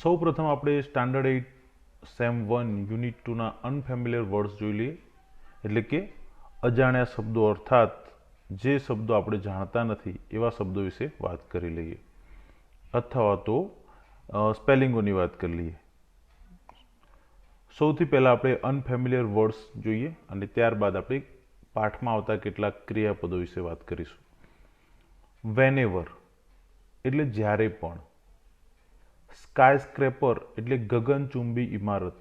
સૌ પ્રથમ આપણે સ્ટાન્ડર્ડ 8 સેમ 1 યુનિટ 2ના અનફેમિલિયર વર્ડ્સ જોઈ લઈએ, એટલે કે અજાણ્યા શબ્દો, અર્થાત જે શબ્દો આપણે જાણતા નથી એવા શબ્દો વિશે વાત કરી લઈએ, અથવા તો સ્પેલિંગોની વાત કરી લઈએ. સૌથી પહેલાં આપણે અનફેમિલિયર વર્ડ્સ જોઈએ અને ત્યારબાદ આપણે પાઠમાં આવતા કેટલાક ક્રિયાપદો વિશે વાત કરીશું. વેનેવર એટલે જ્યારે પણ. સ્કાયસ્ક્રેપર એટલે ગગનચુંબી ઇમારત.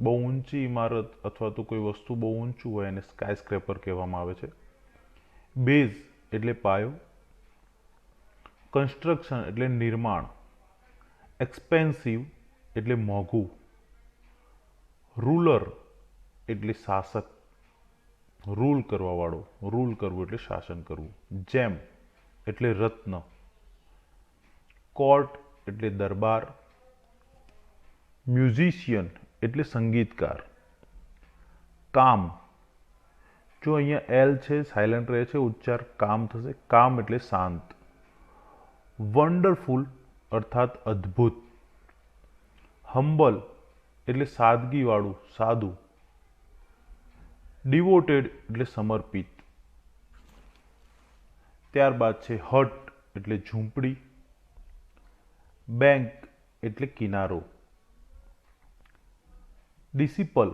બહુ ઊંચી ઇમારત અથવા તો કોઈ વસ્તુ બહુ ઊંચું હોય એને સ્કાયસ્ક્રેપર કહેવામાં આવે છે. બેઝ એટલે પાયો. કન્સ્ટ્રક્શન એટલે નિર્માણ. એક્સપેન્સિવ એટલે મોંઘું. રૂલર એટલે શાસક, રૂલ કરવાવાળો, રૂલ કરવું એટલે શાસન કરવું. જેમ એટલે રત્ન. કોર્ટ એટલે દરબાર. મ્યુઝિશિયન એટલે સંગીતકાર. કામ, જો અહીંયા એલ છે સાયલન્ટ રહે છે, ઉચ્ચાર કામ થશે. કામ એટલે શાંત. વન્ડરફુલ અર્થાત અદ્ભુત. હમ્બલ એટલે સાદગીવાળું, સાદું. ડિવોટેડ એટલે સમર્પિત. ત્યારબાદ છે હટ એટલે ઝૂંપડી. બેંક એટલે કિનારો. ડિસિપલ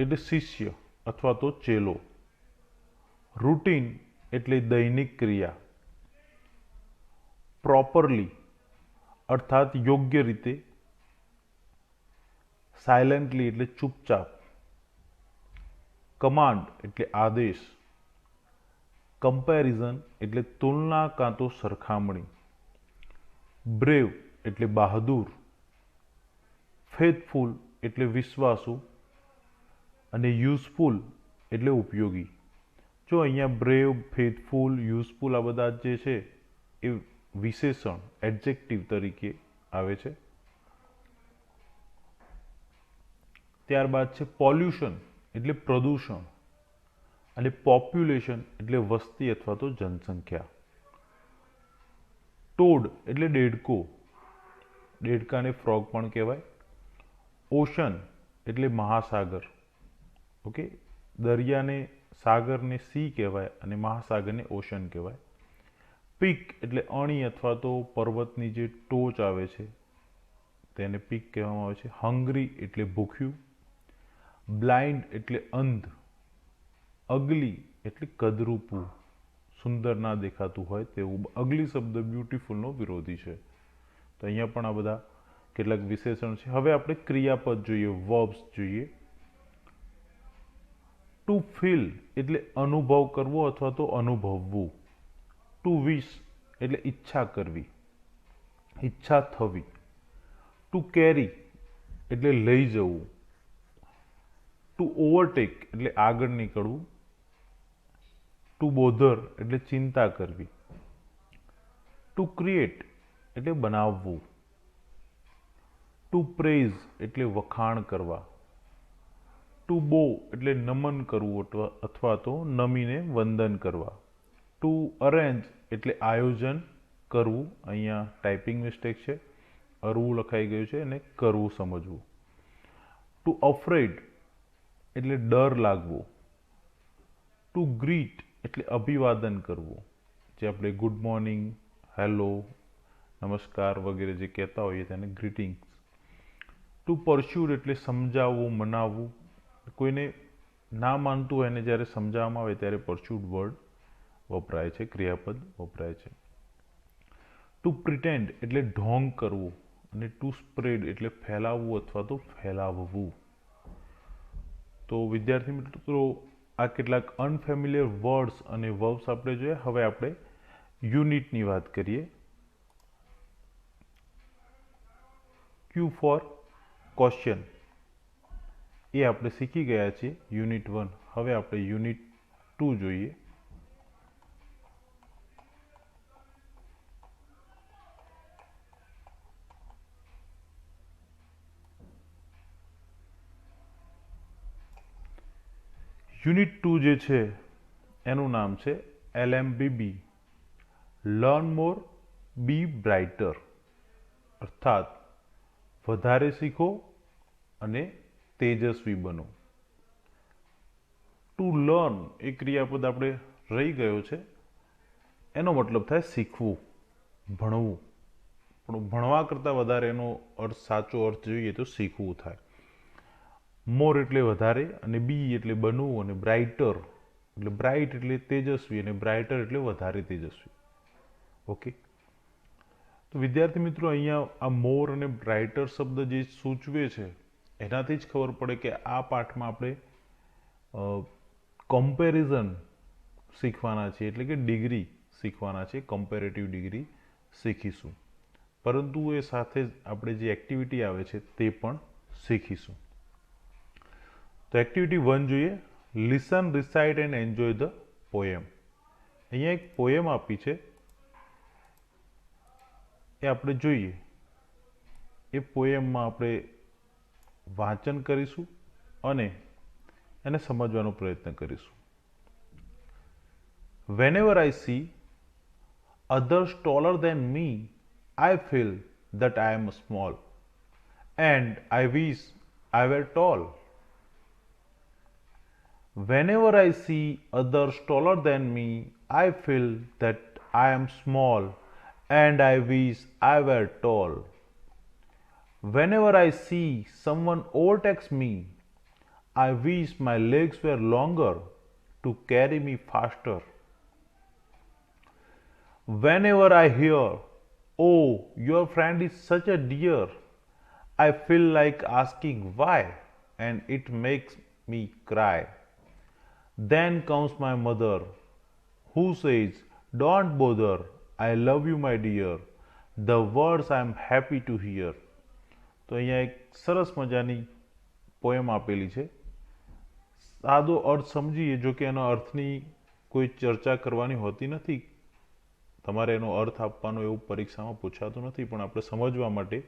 એટલે શિષ્ય અથવા તો ચેલો. રૂટીન એટલે દૈનિક ક્રિયા. પ્રોપરલી અર્થાત યોગ્ય રીતે. સાયલેન્ટલી એટલે ચૂપચાપ. કમાન્ડ એટલે આદેશ. કમ્પેરિઝન એટલે તુલના કાં તો સરખામણી. બ્રેવ એટલે બહાદુર. ફેથફુલ એટલે વિશ્વાસુ અને યુઝફુલ એટલે ઉપયોગી. જો અહીંયા બ્રેવ, ફેથફુલ, યુઝફુલ આ બધા જે છે એ વિશેષણ એડજેક્ટિવ તરીકે આવે છે. ત્યારબાદ છે પોલ્યુશન એટલે પ્રદૂષણ અને પોપ્યુલેશન એટલે વસ્તી અથવા તો જનસંખ્યા. ટોડ એટલે દેડકો, દેડકાને ફ્રોગ પણ કહેવાય. ઓશન એટલે મહાસાગર. ઓકે, દરિયાને સાગરને સી કહેવાય અને મહાસાગરને ઓશન કહેવાય. પીક એટલે અણી અથવા તો પર્વતની જે ટોચ આવે છે તેને પીક કહેવામાં આવે છે. હંગ્રી એટલે ભૂખ્યું. બ્લાઇન્ડ એટલે અંધ. અગલી એટલે કદરૂપું, સુંદર ના દેખાતું હોય તેવું. અગલી શબ્દ બ્યુટીફુલનો વિરોધી છે. તો અહીંયા પણ આ બધા કેટલાક વિશેષણ છે. હવે આપણે ક્રિયાપદ જોઈએ, વર્બ્સ જોઈએ. ટુ ફીલ એટલે અનુભવ કરવો અથવા તો અનુભવવું. ટુ વિશ એટલે ઈચ્છા કરવી, ઈચ્છા થવી. ટુ કેરી એટલે લઈ જવું. ટુ ઓવરટેક એટલે આગળ નીકળવું. ટુ બોધર એટલે ચિંતા કરવી. ટુ ક્રિએટ એટલે બનાવવું. ટુ પ્રેઝ એટલે વખાણ કરવા. ટુ બો એટલે નમન કરવું અથવા તો નમીને વંદન કરવા. ટુ અરેન્જ એટલે આયોજન કરવું. અહીંયા ટાઈપિંગ મિસ્ટેક છે, અરવું લખાઈ ગયું છે અને કરવું સમજવું. ટુ અફ્રેડ એટલે ડર લાગવો. ટુ ગ્રીટ એટલે અભિવાદન કરવું, જે આપણે ગુડ મોર્નિંગ, હેલો, નમસ્કાર વગેરે જે કહેતા હોઈએ તેને ગ્રીટિંગ્સ. ટુ પરસ્યુડ એટલે સમજાવવું, મનાવવું. કોઈને ના માનતું હોય એને જ્યારે સમજાવવામાં આવે ત્યારે પરસ્યુડ વર્ડ વપરાય છે, ક્રિયાપદ વપરાય છે. ટુ પ્રિટેન્ડ એટલે ઢોંગ કરવું અને ટુ સ્પ્રેડ એટલે ફેલાવવું અથવા તો ફેલાવવું. તો વિદ્યાર્થી મિત્રો, આ કેટલાક અનફેમિલિયર વર્ડ્સ અને વર્બ્સ આપણે જોયા. હવે આપણે યુનિટની વાત કરીએ. ક્યુ ફોર ક્વેશ્ચન એ આપણે શીખી ગયા છીએ યુનિટ 1. હવે આપણે યુનિટ 2 જોઈએ. યુનિટ 2 જે છે એનું નામ છે LMBB, લર્ન મોર બી બ્રાઇટર, અર્થાત વધારે શીખો અને તેજસ્વી બનો. ટુ લર્ન એ ક્રિયાપદ આપણે રહી ગયો છે, એનો મતલબ થાય શીખવું, ભણવું. પણ ભણવા કરતાં વધારે એનો અર્થ, સાચો અર્થ જોઈએ તો શીખવું થાય. મોર એટલે વધારે, અને બી એટલે બનવું, અને બ્રાઇટર એટલે બ્રાઇટ એટલે તેજસ્વી, અને બ્રાઇટર એટલે વધારે તેજસ્વી. ઓકે, તો વિદ્યાર્થી મિત્રો, અહીંયા આ મોર અને બ્રાઇટર શબ્દ જે સૂચવે છે એનાથી જ ખબર પડે કે આ પાઠમાં આપણે કમ્પેરિઝન શીખવાના છે, એટલે કે ડિગ્રી શીખવાના છે, કમ્પેરેટિવ ડિગ્રી શીખીશું. પરંતુ એ સાથે જ આપણે જે એક્ટિવિટી આવે છે તે પણ શીખીશું. તો એક્ટિવિટી 1 જોઈએ. Listen, recite and enjoy the poem. અહીંયા એક પોએમ આપી છે, એ આપણે જોઈએ. એ પોએમમાં આપણે વાંચન કરીશું અને એને સમજવાનો પ્રયત્ન કરીશું. Whenever I see others taller than me, I feel that I am small and I wish I were tall. Whenever I see others taller than me, I feel that I am small and I wish I were tall. Whenever I see someone overtakes me, I wish my legs were longer to carry me faster. Whenever I hear, "Oh, your friend is such a dear," I feel like asking why, and it makes me cry. Then comes my mother, who says, "Don't bother, I love you, my dear," the words I am happy to hear. તો અહીંયા એક સરસ મજાની poem આપેલી છે. સાદો અર્થ સમજીએ, જો કે એનો અર્થની કોઈ ચર્ચા કરવાની હોતી નથી, તમારે એનો અર્થ આપવાનો એવું પરીક્ષામાં પૂછાતું નથી, પણ આપણે સમજવા માટે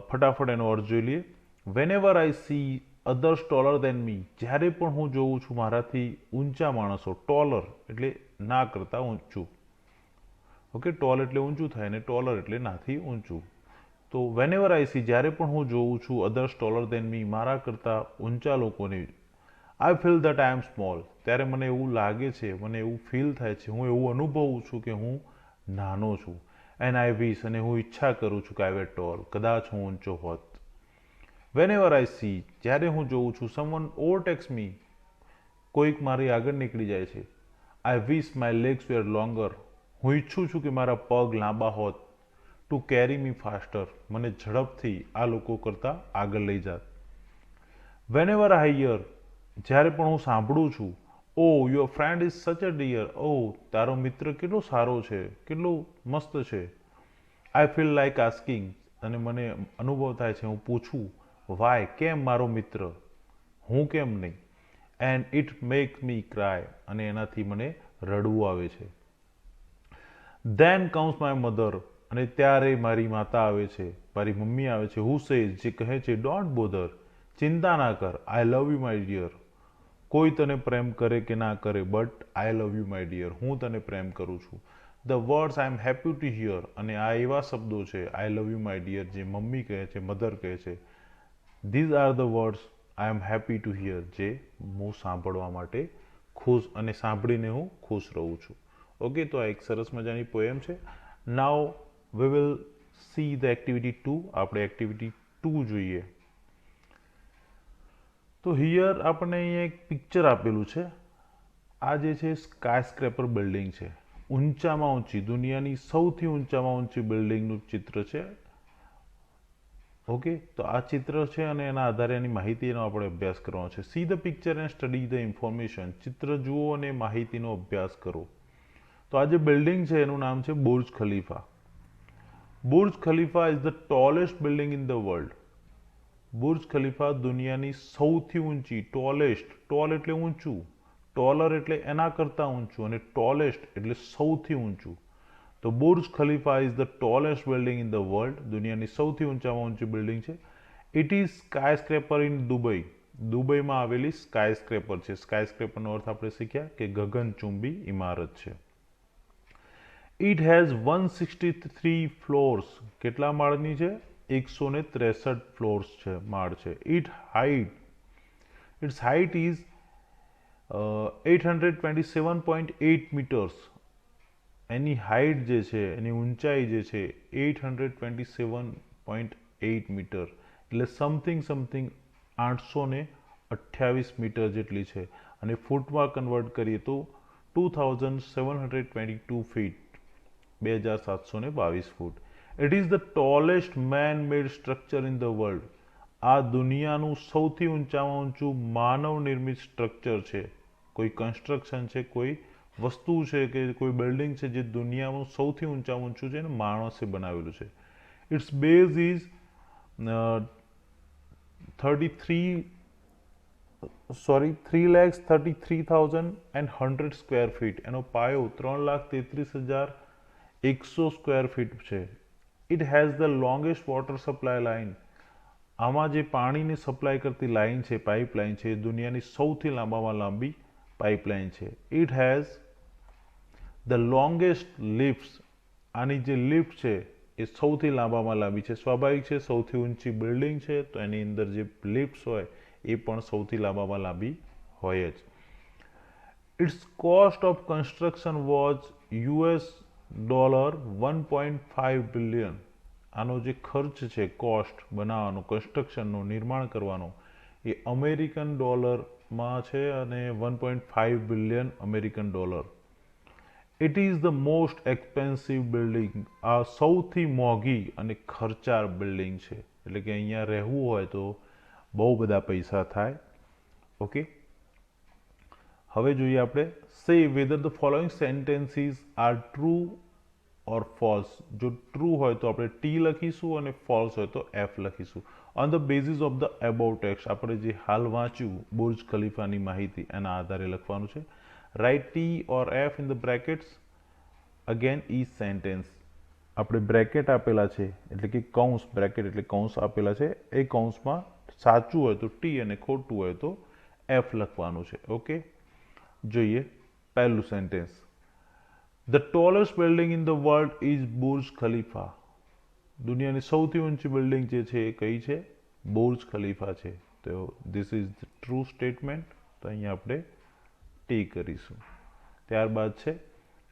ફટાફટ એનો અર્થ જોઈ લઈએ. વેનેવર આઈ સી અધર્સ ટોલર દેન મી, જ્યારે પણ હું જોઉં છું મારાથી ઊંચા માણસો, ટોલર એટલે ના કરતાં ઊંચું. ઓકે, ટોલ એટલે ઊંચું થાય અને ટોલર એટલે નાથી ઊંચું. તો વેનેવર આઈ સી, જ્યારે પણ હું જોઉં છું અધર્સ ટોલર દેન મી, મારા કરતાં ઊંચા લોકોને, I feel that I am small, ત્યારે મને એવું લાગે છે, મને એવું ફીલ થાય છે, હું એવું અનુભવું છું કે હું નાનો છું. એન્ડ આઈ વિશ, અને હું ઈચ્છા કરું છું કે આઈ વેર ટોલ, કદાચ હું ઊંચો હોત. વેનેવર આઈ સી, જ્યારે હું જોઉં છું સમવન ઓવરટેક્સ મી, કોઈક મારી આગળ નીકળી જાય છે, આઈ વિશ માય લેગ્સ વેર લોંગર, હું ઈચ્છું છું કે મારા પગ લાંબા હોત, ટુ કેરી મી ફાસ્ટર, મને ઝડપથી આ લોકો કરતાં આગળ લઈ જાત. વેનેવર આઈ હિયર, જ્યારે પણ હું સાંભળું છું, "ઓ યોર ફ્રેન્ડ ઇઝ સચ અ ડિયર," ઓ તારો મિત્ર કેટલો સારો છે, કેટલો મસ્ત છે. આઈ ફીલ લાઈક આસ્કિંગ, અને મને અનુભવ થાય છે, હું પૂછું, વાય, કેમ મારો મિત્ર, હું કેમ નહીં. And it make me cry, અને એનાથી મને રડવું આવે છે. ધેન કમ્સ માય મધર, અને ત્યારે મારી માતા આવે છે, મારી મમ્મી આવે છે, હુ સેઝ, જે કહે છે, "ડોન્ટ બોધર," ચિંતા ના કર, "I love you my dear," કોઈ તને પ્રેમ કરે કે ના કરે, but I love you my dear, હું તને પ્રેમ કરું છું. The words I am happy to hear, અને આ એવા શબ્દો છે, I love you my dear, જે મમ્મી કહે છે, મધર કહે છે. These are the words I am happy to hear, જે હું સાંભળવા માટે ખુશ, અને સાંભળીને હું ખુશ રહું છું. ઓકે, તો આ એક સરસ મજાની પોએમ છે. Now we will see the activity 2. આપણે એક્ટિવિટી 2 જોઈએ. તો હિયર આપણને અહીંયા એક પિક્ચર આપેલું છે. આ જે છે સ્કાય સ્ક્રેપર બિલ્ડિંગ છે, ઊંચામાં ઊંચી, દુનિયાની સૌથી ઊંચામાં ઊંચી બિલ્ડિંગનું ચિત્ર છે. ઓકે, તો આ ચિત્ર છે અને એના આધારે એની માહિતીનો આપણે અભ્યાસ કરવાનો છે. See the picture and study the information. ચિત્ર જુઓ અને માહિતીનો અભ્યાસ કરો. તો આ જે બિલ્ડિંગ છે એનું નામ છે Burj Khalifa. Burj Khalifa is the tallest building in the world. Burj Khalifa દુનિયાની સૌથી ઊંચી, ટોલેસ્ટ, ટોલ એટલે ઊંચું, ટોલર એટલે એના કરતાં ઊંચું, અને ટોલેસ્ટ એટલે સૌથી ઊંચું. તો Burj Khalifa is the tallest building in the world, દુનિયાની સૌથી ઊંચામાં ઊંચી બિલ્ડિંગ છે. It is skyscraper in Dubai. દુબઈમાં આવેલી સ્કાય સ્ક્રેપર છે. સ્કાય સ્ક્રેપરનો અર્થ આપણે શીખ્યા કે ગગનચુંબી ઇમારત છે. It has 163 floors. કેટલા માળની છે? 163 ફ્લોર્સ છે, માળ છે. Its height is 827.8 metres. એની હાઇટ જે છે, એની ઊંચાઈ જે છે 827.8 મીટર, એટલે સમથિંગ 828 મીટર જેટલી છે. અને ફૂટમાં કન્વર્ટ કરીએ તો 2722 ફીટ, 2722 ફૂટ. It is the tallest man made structure in the world. આ દુનિયાનું સૌથી ઊંચામાં ઊંચું માનવ નિર્મિત સ્ટ્રક્ચર છે. કોઈ કન્સ્ટ્રક્શન છે, કોઈ વસ્તુ છે કે કોઈ બિલ્ડિંગ છે જે દુનિયાનું સૌથી ઊંચામાં ઊંચું છે અને માણસે બનાવેલું છે. Its base is 3,33,100 square feet. એનો પાયો 3,33,100 સ્ક્વેર ફીટ છે. It has the longest water supply line. આમાં જે પાણીને સપ્લાય કરતી લાઇન છે, પાઇપલાઇન છે, એ દુનિયાની સૌથી લાંબામાં લાંબી પાઇપલાઇન છે. It has the longest lifts. આની જે લિફ્ટ છે એ સૌથી લાંબામાં લાંબી છે. સ્વાભાવિક છે, સૌથી ઊંચી બિલ્ડિંગ છે તો એની અંદર જે લિફ્ટ્સ હોય એ પણ સૌથી લાંબામાં લાંબી હોય જ. Its cost of construction was $1.5 billion. આનો જે ખર્ચ છે, કોસ્ટ બનાવવાનો, કન્સ્ટ્રક્શનનો, નિર્માણ કરવાનો, એ અમેરિકન ડોલરમાં છે અને 1.5 billion American dollar. It is the most expensive building. આ સૌથી મોંઘી અને ખર્ચાળ બિલ્ડિંગ છે. એટલે કે અહીંયા રહેવું હોય તો બહુ બધા પૈસા થાય. ઓકે, હવે જોઈએ આપણે સે whether the following sentences are true or false. જો ટ્રુ હોય તો આપણે ટી લખીશું અને ફોલ્સ હોય તો એફ લખીશું. On the basis of the above text, આપણે જે હાલ વાંચ્યું બુર્જ ખલીફાની માહિતી, એના આધારે લખવાનું છે. Write T or F in the brackets. Again each sentence આપણે બ્રેકેટ આપેલા છે એટલે કે કૌંસ, બ્રેકેટ એટલે કૌંસ આપેલા છે, એ કૌંસમાં સાચું હોય તો ટી અને ખોટું હોય તો એફ લખવાનું છે. ઓકે, જોઈએ પહેલું sentence. The tallest building in the world is Burj Khalifa. દુનિયાની સૌથી ઊંચી બિલ્ડિંગ જે છે એ કઈ છે? બુર્જ ખલીફા છે. તો this is the true statement. તો અહીંયા આપણે ટી કરીશું. ત્યારબાદ છે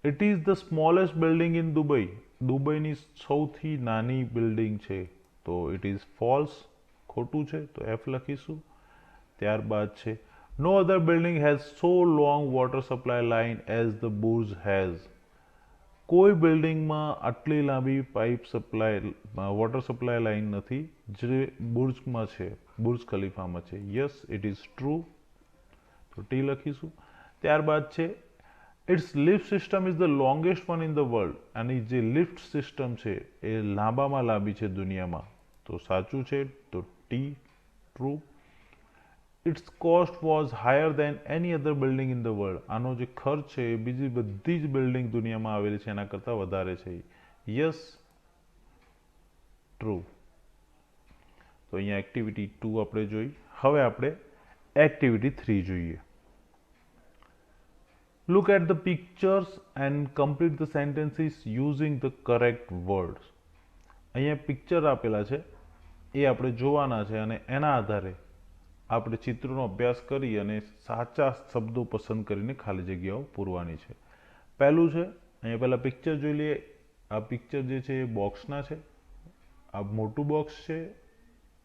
it is the smallest building in Dubai. દુબઈની સૌથી નાની બિલ્ડિંગ છે તો ઇટ ઇઝ ફોલ્સ, ખોટું છે તો એફ લખીશું. ત્યારબાદ છે no other building has so long water supply line as the Burj has. કોઈ બિલ્ડિંગમાં આટલી લાંબી pipe supply, water supply line નથી જે બુર્જમાં છે, બુર્જ ખલીફામાં છે. યસ, ઇટ ઇઝ ટ્રુ, તો ટી લખીશું. ત્યારબાદ છે its lift system is the longest one in the world. આની જે લિફ્ટ સિસ્ટમ છે એ લાંબામાં લાંબી છે દુનિયામાં, તો સાચું છે, તો T true. Its cost was higher than એની other building in the world. આનો જે ખર્ચ છે એ બીજી બધી જ બિલ્ડિંગ દુનિયામાં આવેલી છે એના કરતાં વધારે છે. Yes, true. તો અહીંયા એક્ટિવિટી 2 આપણે જોઈ. હવે આપણે એક્ટિવિટી 3 જોઈએ. Look at the pictures and complete the sentences using the correct words. અહીંયા પિક્ચર આપેલા છે એ આપણે જોવાના છે અને એના આધારે આપણે ચિત્રોનો અભ્યાસ કરી અને સાચા શબ્દો પસંદ કરીને ખાલી જગ્યાઓ પૂરવાની છે. પહેલું છે, અહીંયા પહેલાં પિક્ચર જોઈ લઈએ. આ પિક્ચર જે છે એ બોક્સના છે. આ મોટું બોક્સ છે,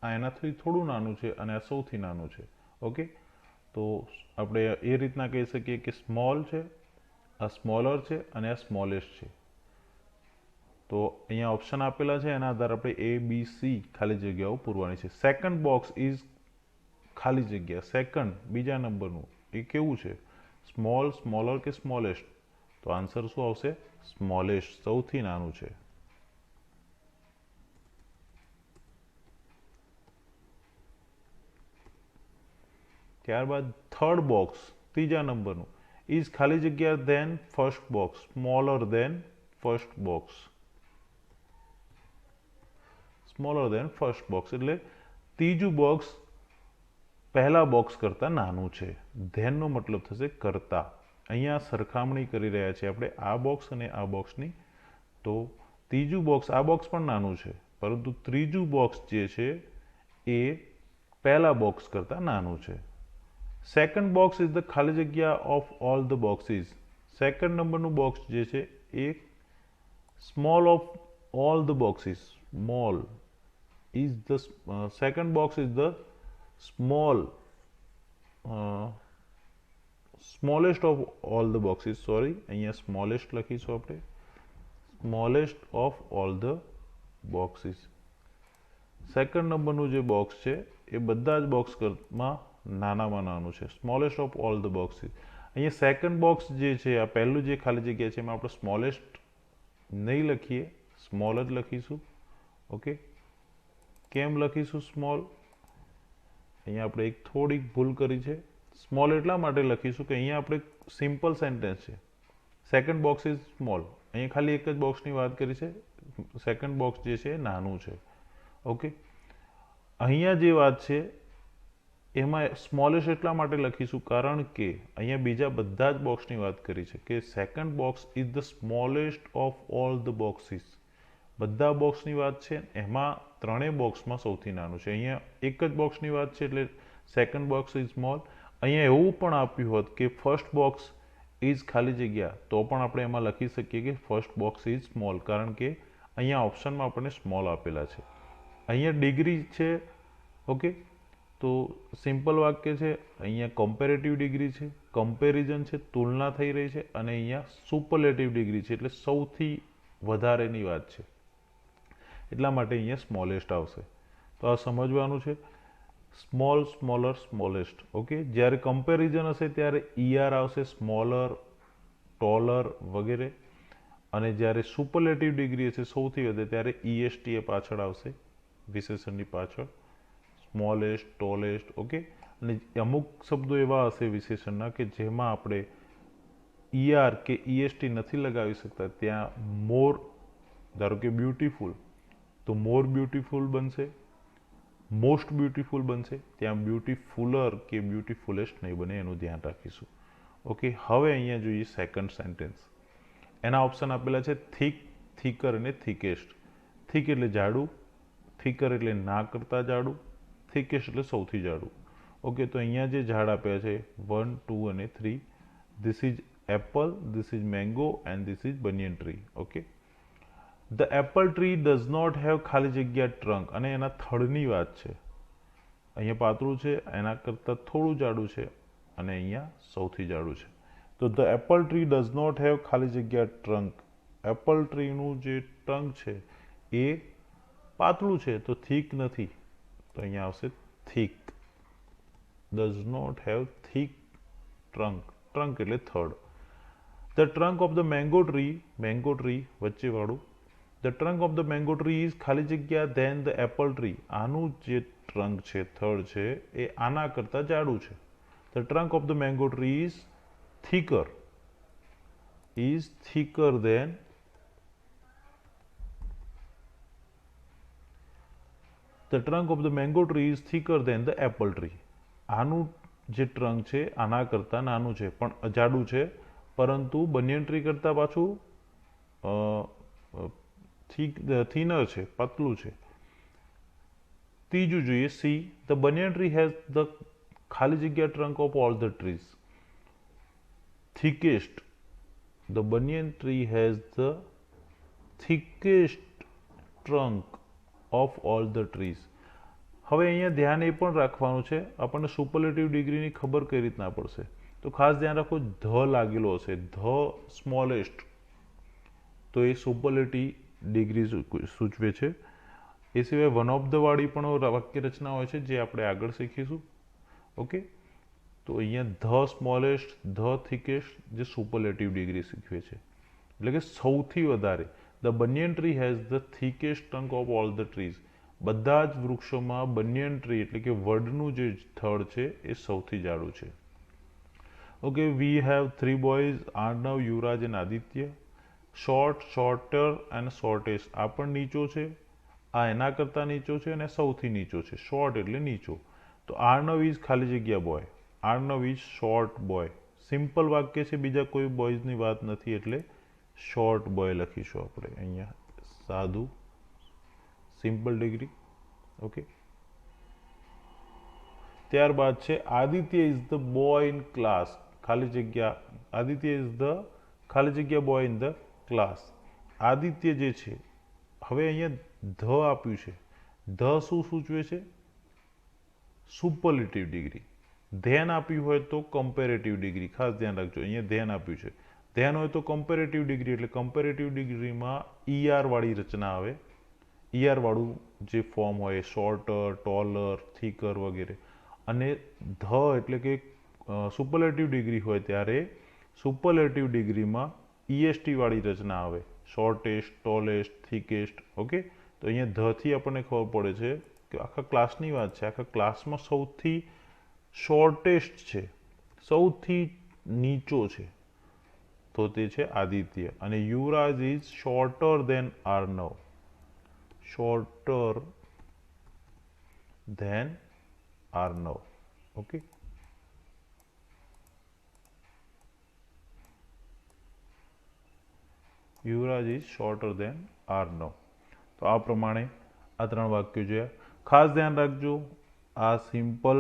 આ એનાથી થોડું નાનું છે અને આ સૌથી નાનું છે. ઓકે, તો આપણે એ રીતના કહી શકીએ કે સ્મોલ છે, આ સ્મોલર છે અને આ સ્મોલેસ્ટ છે. તો અહીંયા ઓપ્શન આપેલા છે, એના આધારે આપણે એ બી સી ખાલી જગ્યાઓ પૂરવાની છે. સેકન્ડ બોક્સ ઇઝ ખાલી જગ્યા. સેકન્ડ, બીજા નંબરનું, એ કેવું છે? સ્મોલ, સ્મોલર કે સ્મોલેસ્ટ? તો આન્સર શું આવશે? સ્મોલેસ્ટ, સૌથી નાનું છે. ત્યારબાદ થર્ડ બોક્સ, ત્રીજા નંબરનું, ઇઝ ખાલી જગ્યા than first box, smaller than first box. Smaller than first box એટલે ત્રીજું બોક્સ પહેલા બોક્સ કરતાં નાનું છે. ધેનનો મતલબ થશે કરતા. અહીંયા સરખામણી કરી રહ્યા છીએ આપણે આ બોક્સ અને આ બોક્સની. તો ત્રીજું બોક્સ, આ બોક્સ પણ નાનું છે પરંતુ ત્રીજું બોક્સ જે છે એ પહેલા બોક્સ કરતાં નાનું છે. સેકન્ડ બોક્સ ઇઝ ધ ખાલી જગ્યા of all the boxes. Second નંબરનું બોક્સ જે છે એ small of all the boxes. Small is the second box is the small smallest of all the boxes. Sorry, અહીંયા સ્મોલેસ્ટ લખીશું આપણે. Smallest of all the boxes. Second નંબરનું જે box છે એ બધા જ બોક્સમાં નાનામાં નાનું છે. Smallest of all the boxes. અહીંયા સેકન્ડ બોક્સ જે છે, આ પહેલું જે ખાલી જગ્યા છે એમાં આપણે સ્મોલેસ્ટ નહીં લખીએ, સ્મોલ જ લખીશું. ઓકે, કેમ લખીશું સ્મોલ? અહીંયા આપણે એક થોડીક ભૂલ કરી છે. સ્મોલ એટલા માટે લખીશું કે અહીંયા આપણે સિમ્પલ સેન્ટેન્સ છે. Second box is small. અહીંયા ખાલી એક જ બોક્સની વાત કરી છે. સેકન્ડ બોક્સ જે છે એ નાનું છે. ઓકે, અહીંયા જે વાત છે એમાં સ્મોલેસ્ટ એટલા માટે લખીશું કારણ કે અહીંયા બીજા બધા જ બોક્સની વાત કરી છે કે second box is the smallest of all the boxes. બધા બોક્સની વાત છે, એમાં ત્રણેય બોક્સમાં સૌથી નાનું છે. અહીંયા એક જ બોક્સની વાત છે એટલે સેકન્ડ બોક્સ ઇઝ સ્મોલ. અહીંયા એવું પણ આપ્યું હોત કે ફર્સ્ટ બોક્સ ઇઝ ખાલી જગ્યા, તો પણ આપણે એમાં લખી શકીએ કે ફર્સ્ટ બોક્સ ઇઝ સ્મોલ, કારણ કે અહીંયા ઓપ્શનમાં આપણને સ્મોલ આપેલા છે. અહીંયા ડિગ્રી છે. ઓકે, તો સિમ્પલ વાક્ય છે. અહીંયા કમ્પેરેટિવ ડિગ્રી છે, કમ્પેરિઝન છે, તુલના થઈ રહી છે, અને અહીંયા સુપરલેટિવ ડિગ્રી છે એટલે સૌથી વધારેની વાત છે. એટલા માટે અહીંયા સ્મોલેસ્ટ આવશે. તો આ સમજવાનું છે. Small, smaller, smallest. ઓકે, જ્યારે કમ્પેરિઝન હશે ત્યારે ER આવશે, સ્મોલર, ટોલર વગેરે. અને જ્યારે સુપરલેટિવ ડિગ્રી હશે સૌથી વધે ત્યારે EST એ પાછળ આવશે, વિશેષણની પાછળ. Smallest, tallest. ઓકે, અને અમુક શબ્દો એવા હશે વિશેષણના કે જેમાં આપણે ER કે EST નથી લગાવી શકતા. ત્યાં મોર, ધારો કે બ્યુટીફુલ, તો મોર બ્યુટીફુલ બનશે. મોસ્ટ બ્યુટીફુલ બનશે, ત્યાં બ્યુટીફુલર કે બ્યુટીફુલેસ્ટ નહીં બને, એનું ધ્યાન રાખીશું. ઓકે, હવે અહીંયા જોઈએ સેકન્ડ સેન્ટેન્સ. એના ઓપ્શન આપેલા છે થીક, થીકર અને થીકેસ્ટ. થીક એટલે જાડું, થીકર એટલે ના કરતા જાડું, થીકેસ્ટ એટલે સૌથી જાડું. ઓકે, તો અહીંયા જે ઝાડ આપ્યા છે 1, 2 અને 3. This is apple, this is mango and this is banyan tree. Okay, the apple tree does not have ખાલી જગ્યા ટ્રંક, અને એના થડની વાત છે. અહીંયા પાતળું છે, એના કરતાં થોડું જાડું છે, અને અહીંયા સૌથી જાડું છે. તો the apple tree does not have ખાલી જગ્યા ટ્રંક. એપલ ટ્રીનું જે ટ્રંક છે એ પાતળું છે, તો થીક નથી, તો અહીંયા આવશે thick. Does not have thick trunk. Trunk એટલે થડ. The trunk of the mango tree, mango tree વચ્ચેવાળું. The trunk of the mango tree is ખાલી જગ્યા ધેન ધ એપલ ટ્રી. આનું જે ટ્રંક છે, થડ છે, એ આના કરતાં જાડું છે. The trunk of the mango tree is thicker, is thicker than the trunk of the mango tree is thicker than the apple tree. આનું જે ટ્રંક છે આના કરતાં નાનું છે, પણ જાડું છે, પરંતુ બનિયન ટ્રી કરતાં પાછું થીનર છે, પતલું છે. ત્રીજું જોઈએ C. The banyan tree has the ખાલી જગ્યા trunk of all the trees. Thickest. The banyan tree has the thickest trunk of all the trees. હવે અહીંયા ધ્યાન એ પણ રાખવાનું છે, આપણને સુપરલેટિવ ડિગ્રીની ખબર કઈ રીતના પડશે, તો ખાસ ધ્યાન રાખો, ધ લાગેલો હશે, ધ સ્મોલેસ્ટ, તો એ સુપરલેટિવ ડિગ્રી સૂચવે છે. એ સિવાય વન ઓફ ધ વાળી પણ વાક્ય રચના હોય છે જે આપણે આગળ શીખીશું. ઓકે, તો અહીંયા ધ સ્મોલેસ્ટ, ધ થિકેસ્ટ જે સુપરલેટિવ ડિગ્રી શીખવે છે, એટલે કે સૌથી વધારે. The banyan tree has the thickest trunk of all the trees. બધા જ વૃક્ષોમાં બનિયન ટ્રી એટલે કે વડનું જે થડ છે એ સૌથી જાડું છે. ઓકે, વી હેવ 3 બોયઝ, આર્નવ, યુવરાજ અને Aditya. Short, sorter and shortest. આ પણ નીચો છે, આ એના કરતાં નીચો છે, અને સૌથી નીચો છે. શોર્ટ એટલે નીચો. તો આર્નવ ઇઝ ખાલી જગ્યા boy. Arnav is short boy. Simple વાક્ય છે, બીજા કોઈ બોયઝની વાત નથી, એટલે શોર્ટ બોય લખીશું આપણે અહીંયા. સાદું સિમ્પલ ડિગ્રી. ઓકે, ત્યારબાદ છે Aditya is the boy in class, ખાલી જગ્યા, આદિત્ય ઇઝ ધ ખાલી જગ્યા boy in the class. Aditya જે છે, હવે અહીંયા ધ આપ્યું છે, ધ શું સૂચવે છે? Superlative degree. ધેન આપ્યું હોય તો કમ્પેરેટિવ ડિગ્રી, ખાસ ધ્યાન રાખજો. અહીંયા ધેન આપ્યું છે, ધેન હોય તો કમ્પેરેટિવ ડિગ્રી, એટલે કમ્પેરેટિવ ડિગ્રીમાં ઈઆર વાળી રચના આવે. ઈઆર વાળું જે ફોર્મ હોય, શોર્ટર, ટોલર, થીકર વગેરે. અને ધ એટલે કે સુપરલેટિવ ડિગ્રી હોય ત્યારે સુપરલેટિવ ડિગ્રીમાં ઈએસટી વાળી રચના આવે, શોર્ટેસ્ટ, ટોલેસ્ટ, થીકેસ્ટ. ઓકે, તો અહીંયા ધથી આપણને ખબર પડે છે કે આખા ક્લાસની વાત છે, આખા ક્લાસમાં સૌથી શોર્ટેસ્ટ છે, સૌથી નીચો છે, તો તે છે આદિત્ય. અને Yuvraj is shorter than Arnav, shorter than Arnav. Okay, Yuvraj is shorter than Arnav. તો આ પ્રમાણે આ 3 વાક્યો જોયા. ખાસ ધ્યાન રાખજો, આ સિમ્પલ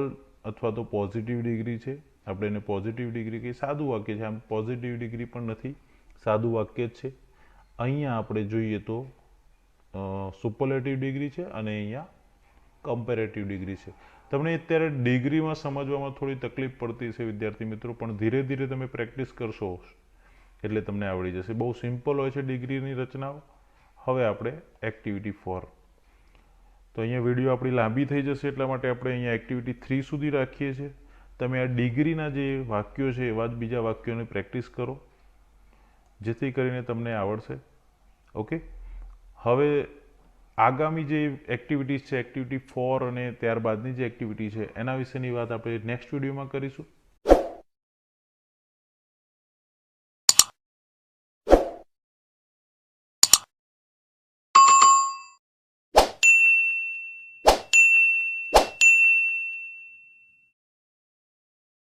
અથવા તો પોઝિટિવ ડિગ્રી છે, આપણે એને પોઝિટિવ ડિગ્રી કહીએ. સાદું વાક્ય છે, આમ પોઝિટિવ ડિગ્રી પણ નથી, સાદું વાક્ય જ છે. અહીંયા આપણે જોઈએ તો સુપરલેટિવ ડિગ્રી છે અને અહીંયા કમ્પેરેટિવ ડિગ્રી છે. તમને અત્યારે ડિગ્રીમાં સમજવામાં થોડી તકલીફ પડતી છે વિદ્યાર્થી મિત્રો, પણ ધીરે ધીરે તમે પ્રેક્ટિસ કરશો એટલે તમને આવડી જશે. બહુ સિમ્પલ હોય છે ડિગ્રીની રચનાઓ. હવે આપણે એક્ટિવિટી 4. તો અહીંયા વિડીયો આપણી લાંબી થઈ જશે એટલા માટે આપણે અહીંયા એક્ટિવિટી 3 સુધી રાખીએ છીએ. તમે આ ડિગ્રીના જે વાક્યો છે એવા જ બીજા વાક્યોની પ્રેક્ટિસ કરો જેથી કરીને તમને આવડશે. ઓકે, હવે આગામી જે એક્ટિવિટીઝ છે, એક્ટિવિટી 4 અને ત્યારબાદની જે એક્ટિવિટી છે એના વિશેની વાત આપણે નેક્સ્ટ વિડીયોમાં કરીશું.